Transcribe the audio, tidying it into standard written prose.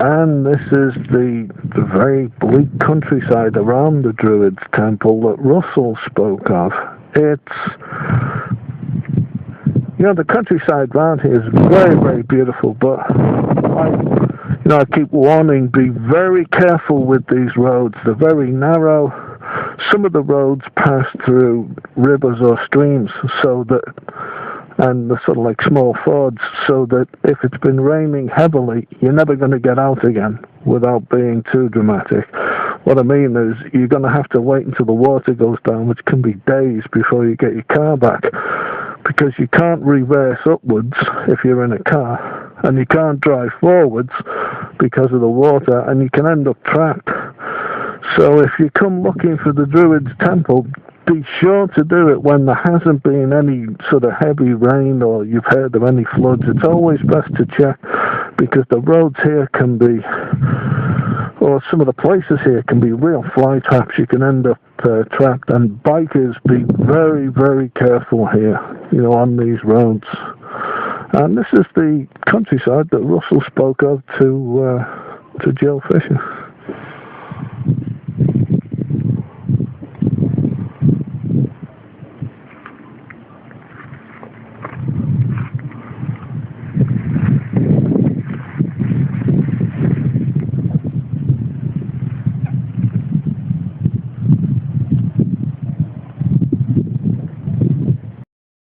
And this is the very bleak countryside around the Druids Temple that Russell spoke of. The countryside around here is very, very beautiful, but I keep warning, be very careful with these roads. They're very narrow. Some of the roads pass through rivers or streams, and they're sort of like small fords, so that if it's been raining heavily, you're never going to get out again without being too dramatic. What I mean is you're going to have to wait until the water goes down, which can be days before you get your car back, because you can't reverse upwards if you're in a car, and you can't drive forwards because of the water, and you can end up trapped. So if you come looking for the Druids Temple, be sure to do it when there hasn't been any sort of heavy rain or you've heard of any floods. It's always best to check, because the roads here can be, or some of the places here can be real fly traps. You can end up trapped, and bikers, be very, very careful here, on these roads. And this is the countryside that Russell spoke of to Jill Fisher.